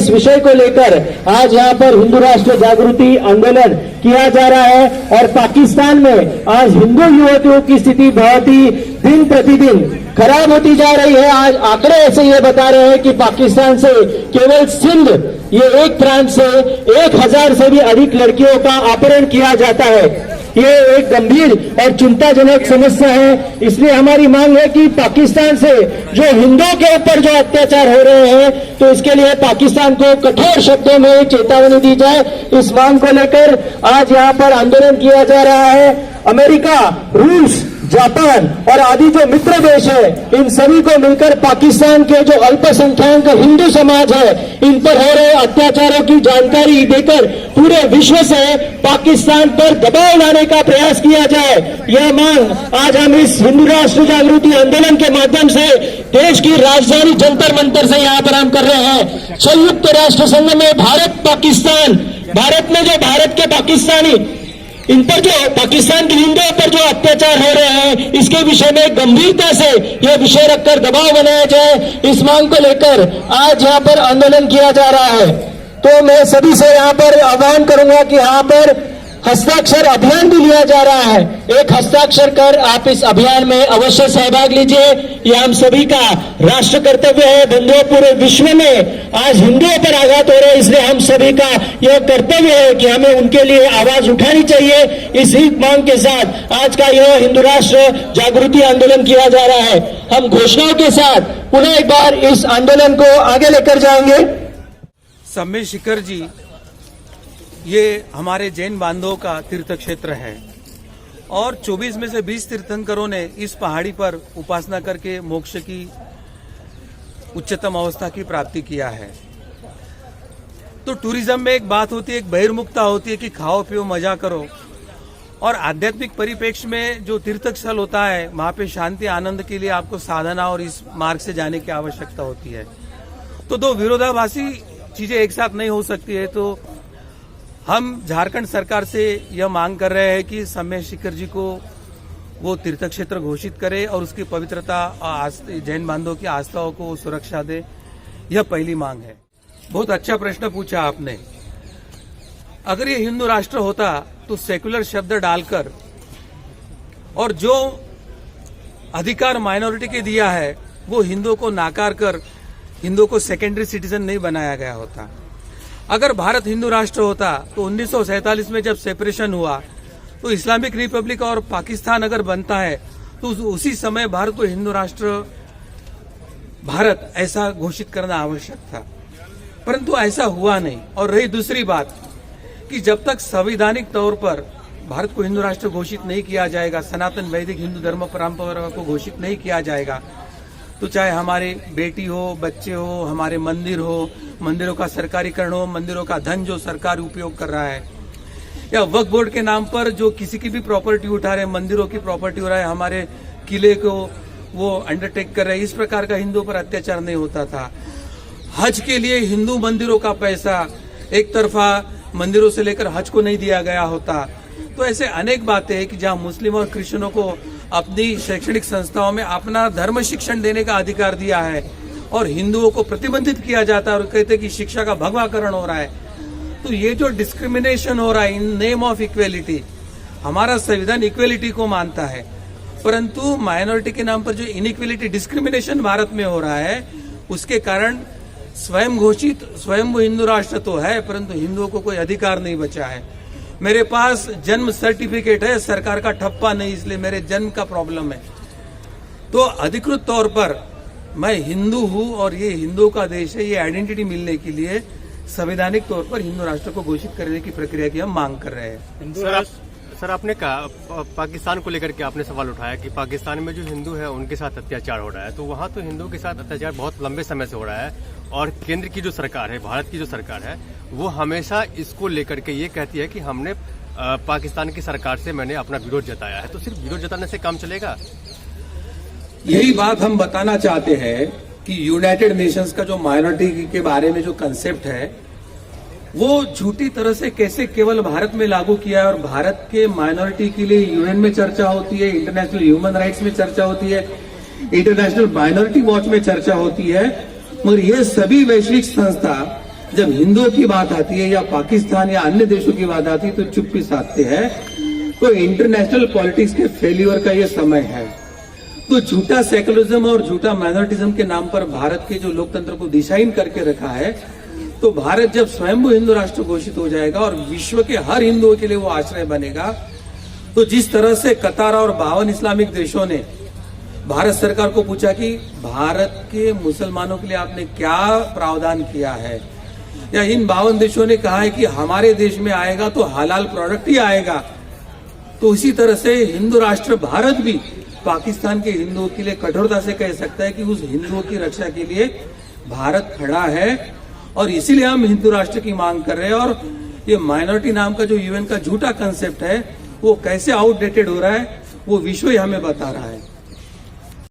इस विषय को लेकर आज यहाँ पर हिंदू राष्ट्र जागृति आंदोलन किया जा रहा है और पाकिस्तान में आज हिंदू युवतियों की स्थिति बहुत ही दिन प्रतिदिन खराब होती जा रही है। आज आंकड़े ऐसे ये बता रहे हैं कि पाकिस्तान से केवल सिंध ये एक प्रांत से 1000 से भी अधिक लड़कियों का अपहरण किया जाता है। ये एक गंभीर और चिंताजनक समस्या है। इसलिए हमारी मांग है कि पाकिस्तान से जो हिंदुओं के ऊपर जो अत्याचार हो रहे हैं तो इसके लिए पाकिस्तान को कठोर शब्दों में चेतावनी दी जाए। इस मांग को लेकर आज यहाँ पर आंदोलन किया जा रहा है। अमेरिका, रूस, जापान और आदि जो मित्र देश है इन सभी को मिलकर पाकिस्तान के जो अल्पसंख्यक हिंदू समाज है इन पर हो रहे अत्याचारों की जानकारी देकर पूरे विश्व से पाकिस्तान पर दबाव लाने का प्रयास किया जाए। यह मांग आज हम इस हिंदू राष्ट्र जागृति आंदोलन के माध्यम से देश की राजधानी जंतर मंतर से यहाँ पर हम कर रहे हैं। संयुक्त राष्ट्र संघ में भारत में जो भारत के पाकिस्तानी इन पर जो पाकिस्तान के हिंदुओं पर जो अत्याचार हो रहे हैं इसके विषय में गंभीरता से यह विषय रखकर दबाव बनाया जाए। इस मांग को लेकर आज यहाँ पर आंदोलन किया जा रहा है। तो मैं सभी से यहाँ पर आह्वान करूंगा कि यहाँ पर हस्ताक्षर अभियान भी लिया जा रहा है। एक हस्ताक्षर कर आप इस अभियान में अवश्य सहभाग लीजिए। यह हम सभी का राष्ट्र कर्तव्य है। बंधुओं, पूरे विश्व में आज हिंदुओं पर आघात हो रहे हैं, इसलिए हम सभी का यह कर्तव्य है कि हमें उनके लिए आवाज उठानी चाहिए। इसी मांग के साथ आज का यह हिंदू राष्ट्र जागृति आंदोलन किया जा रहा है। हम घोषणाओं के साथ पुनः एक बार इस आंदोलन को आगे लेकर जाएंगे। सम्य शिखर जी ये हमारे जैन बांधवों का तीर्थ क्षेत्र है और 24 में से 20 तीर्थंकरों ने इस पहाड़ी पर उपासना करके मोक्ष की उच्चतम अवस्था की प्राप्ति किया है। तो टूरिज्म में एक बात होती है, एक बहिर्मुखता होती है कि खाओ पियो मजा करो, और आध्यात्मिक परिप्रेक्ष्य में जो तीर्थ स्थल होता है वहां पे शांति आनंद के लिए आपको साधना और इस मार्ग से जाने की आवश्यकता होती है। तो दो विरोधाभासी चीजें एक साथ नहीं हो सकती है। तो हम झारखंड सरकार से यह मांग कर रहे हैं कि सम्य शिखर जी को वो तीर्थ क्षेत्र घोषित करे और उसकी पवित्रता जैन बांधवों की आस्थाओं को सुरक्षा दे। यह पहली मांग है। बहुत अच्छा प्रश्न पूछा आपने। अगर ये हिंदू राष्ट्र होता तो सेक्युलर शब्द डालकर और जो अधिकार माइनॉरिटी के दिया है वो हिंदुओं को नाकार कर हिंदुओं को सेकेंडरी सिटीजन नहीं बनाया गया होता। अगर भारत हिंदू राष्ट्र होता तो 1947 में जब सेपरेशन हुआ तो इस्लामिक रिपब्लिक और पाकिस्तान अगर बनता है तो उसी समय भारत को हिंदू राष्ट्र भारत ऐसा घोषित करना आवश्यक था, परंतु ऐसा हुआ नहीं। और रही दूसरी बात कि जब तक संवैधानिक तौर पर भारत को हिंदू राष्ट्र घोषित नहीं किया जाएगा, सनातन वैदिक हिंदू धर्म परंपरा को घोषित नहीं किया जाएगा, तो चाहे हमारे बेटी हो, बच्चे हो, हमारे मंदिर हो, मंदिरों का सरकारीकरण हो, मंदिरों का धन जो सरकार उपयोग कर रहा है, या वक्फ बोर्ड के नाम पर जो किसी की भी प्रॉपर्टी उठा रहे हैं, मंदिरों की प्रॉपर्टी हो रहा है, हमारे किले को वो अंडरटेक कर रहे हैं, इस प्रकार का हिंदुओं पर अत्याचार नहीं होता था। हज के लिए हिंदू मंदिरों का पैसा एक तरफा मंदिरों से लेकर हज को नहीं दिया गया होता। तो ऐसे अनेक बातें हैं कि जहां मुस्लिम और क्रिश्चियनों को अपनी शैक्षणिक संस्थाओं में अपना धर्म शिक्षण देने का अधिकार दिया है और हिंदुओं को प्रतिबंधित किया जाता है और कहते हैं कि शिक्षा का भगवाकरण हो रहा है। तो ये जो डिस्क्रिमिनेशन हो रहा है इन नेम ऑफ इक्वेलिटी, हमारा संविधान इक्वेलिटी को मानता है, परंतु माइनॉरिटी के नाम पर जो इनइक्वेलिटी डिस्क्रिमिनेशन भारत में हो रहा है उसके कारण स्वयं घोषित स्वयं हिंदू राष्ट्र तो है परंतु हिंदुओं को कोई अधिकार नहीं बचा है। मेरे पास जन्म सर्टिफिकेट है, सरकार का ठप्पा नहीं, इसलिए मेरे जन्म का प्रॉब्लम है। तो अधिकृत तौर पर मैं हिंदू हूं और ये हिंदुओं का देश है, ये आइडेंटिटी मिलने के लिए संवैधानिक तौर पर हिंदू राष्ट्र को घोषित करने की प्रक्रिया की हम मांग कर रहे हैं। सर आपने कहा पाकिस्तान को लेकर के आपने सवाल उठाया कि पाकिस्तान में जो हिंदू है उनके साथ अत्याचार हो रहा है, तो वहाँ तो हिंदुओं के साथ अत्याचार बहुत लंबे समय से हो रहा है और केंद्र की जो सरकार है, भारत की जो सरकार है, वो हमेशा इसको लेकर के ये कहती है कि हमने पाकिस्तान की सरकार से मैंने अपना विरोध जताया है। तो सिर्फ विरोध जताने से काम चलेगा? यही बात हम बताना चाहते हैं कि यूनाइटेड नेशंस का जो माइनॉरिटी के बारे में जो कंसेप्ट है वो झूठी तरह से कैसे केवल भारत में लागू किया है और भारत के माइनॉरिटी के लिए यूएन में चर्चा होती है, इंटरनेशनल ह्यूमन राइट्स में चर्चा होती है, इंटरनेशनल माइनॉरिटी वॉच में चर्चा होती है, मगर ये सभी वैश्विक संस्था जब हिंदुओं की बात आती है या पाकिस्तान या अन्य देशों की बात आती है तो चुप्पी साधते हैं। तो इंटरनेशनल पॉलिटिक्स के फेल्यूर का ये समय है। तो झूठा सेकुलरिज्म और झूठा माइनॉरिटिज्म के नाम पर भारत के जो लोकतंत्र को दिशाहीन करके रखा है, तो भारत जब स्वयं हिंदू राष्ट्र घोषित हो जाएगा और विश्व के हर हिंदुओं के लिए वो आश्रय बनेगा, तो जिस तरह से कतार और 52 इस्लामिक देशों ने भारत सरकार को पूछा कि भारत के मुसलमानों के लिए आपने क्या प्रावधान किया है, या इन 52 देशों ने कहा है कि हमारे देश में आएगा तो हलाल प्रोडक्ट ही आएगा, तो इसी तरह से हिंदू राष्ट्र भारत भी पाकिस्तान के हिंदुओं के लिए कठोरता से कह सकता है कि उस हिंदुओं की रक्षा के लिए भारत खड़ा है। और इसीलिए हम हिंदू राष्ट्र की मांग कर रहे हैं। और ये माइनॉरिटी नाम का जो यूएन का झूठा कंसेप्ट है वो कैसे आउटडेटेड हो रहा है वो विश्व ही हमें बता रहा है।